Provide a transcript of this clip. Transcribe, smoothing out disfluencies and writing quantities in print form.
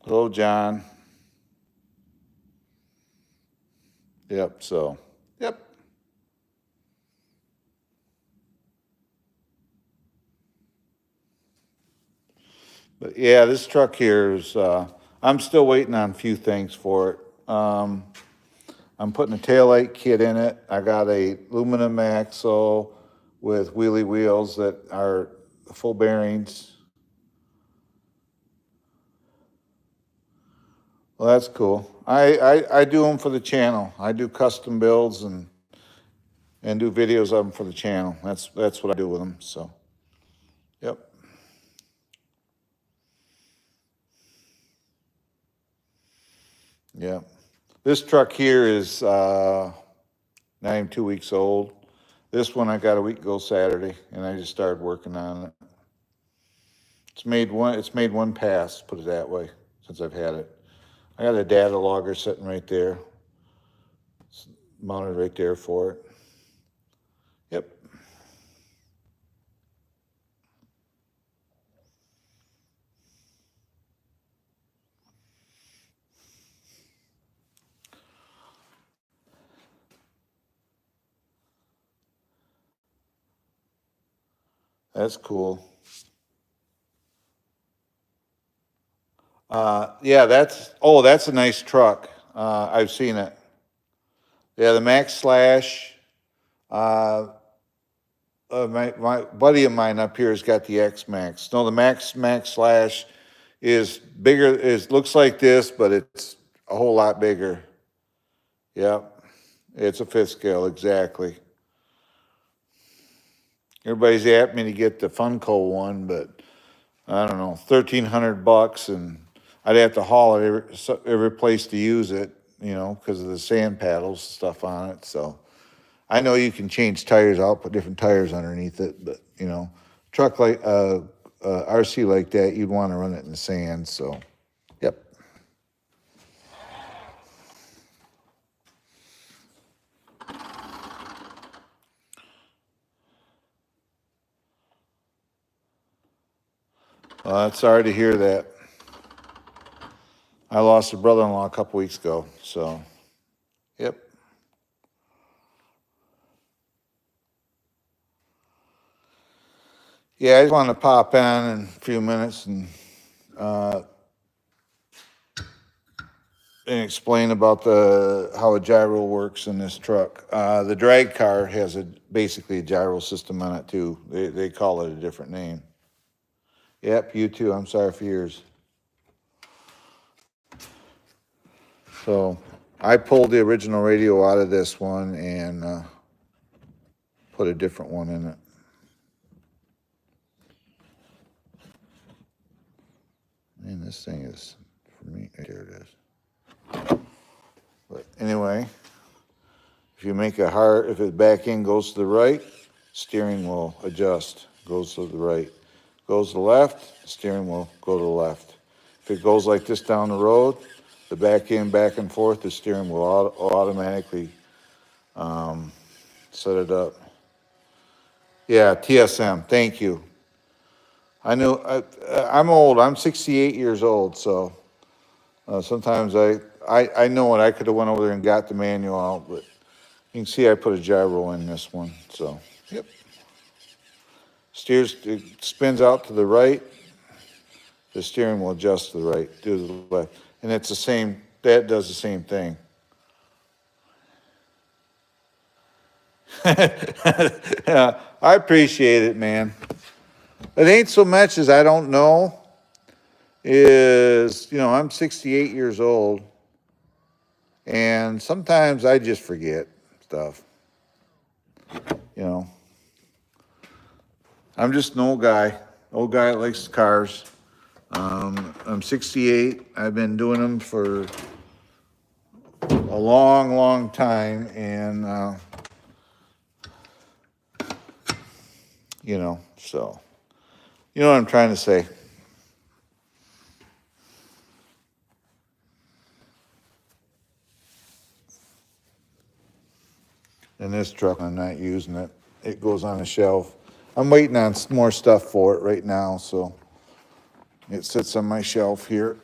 Hello, John. Yep, so, yep. But yeah, this truck here is, I'm still waiting on a few things for it. I'm putting a taillight kit in it. I got a aluminum axle with wheelie wheels that are full bearings. Well, that's cool. I do them for the channel. I do custom builds and do videos of them for the channel. That's what I do with them. So, yep. Yeah. This truck here is not even 2 weeks old. This one I got a week ago Saturday, and I just started working on it. It's made one pass, put it that way, since I've had it. I got a data logger sitting right there, mounted right there for it. Yep. That's cool. Yeah, that's a nice truck. I've seen it. Yeah, the Max Slash. Uh, my buddy of mine up here has got the X Max. No, the Max Slash is bigger. Looks like this, but it's a whole lot bigger. Yep, it's a fifth scale exactly. Everybody's at me to get the Funko one, but I don't know, $1,300, and I'd have to haul it every place to use it, because of the sand paddles stuff on it. So I know you can change tires out, put different tires underneath it, but truck like RC like that, you'd want to run it in the sand. So, yep. Well, sorry to hear that. I lost a brother-in-law a couple weeks ago, so, yep. Yeah, I just wanted to pop in a few minutes and explain about how a gyro works in this truck. The drag car has basically a gyro system on it too. They call it a different name. Yep, you too. I'm sorry for yours. So I pulled the original radio out of this one and put a different one in it. Man, this thing is for me. There it is. But anyway, if you make if the back end goes to the right, steering will adjust, goes to the right. Goes to the left, steering will go to the left. If it goes like this down the road, the back end back and forth, the steering will automatically set it up. Yeah, TSM, thank you. I know, I'm old, I'm 68 years old, so sometimes I know what I could have went over there and got the manual out, but you can see I put a gyro in this one, so, yep. It spins out to the right, the steering will adjust to the right, to the left. And it's the same, that does the same thing. Yeah, I appreciate it, man. It ain't so much as I don't know, I'm 68 years old, and sometimes I just forget stuff. I'm just an old guy that likes cars. I'm 68. I've been doing them for a long, long time, and so you know what I'm trying to say. In this truck, I'm not using it. It goes on a shelf. I'm waiting on some more stuff for it right now, so it sits on my shelf here.